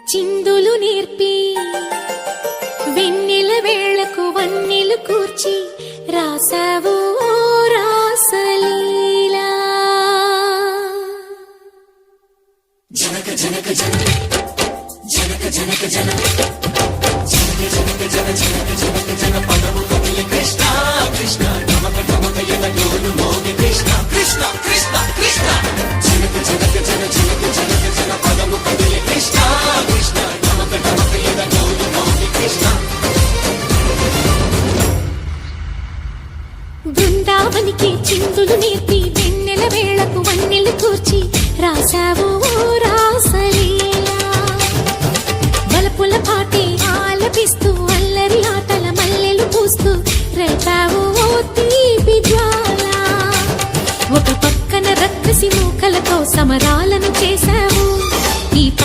చిందులు నేర్పి వెన్నెల వేళకు వన్నెలు కూర్చి రాసావు రాసలీలా. జనక జనక జనక జనక జనక జనక జనక జనక జన జనక జనక జన పదము కదిలి కృష్ణ కృష్ణ నమక నమక యన గోలు మోగి కృష్ణ కృష్ణ కృష్ణ కృష్ణ జనక జనక జన జనక జనక జన పదము కదిలి కృష్ణ కృష్ణ నమక నమక యన గోలు మోగి కృష్ణ. బృందావనికి చిందులు నేర్పి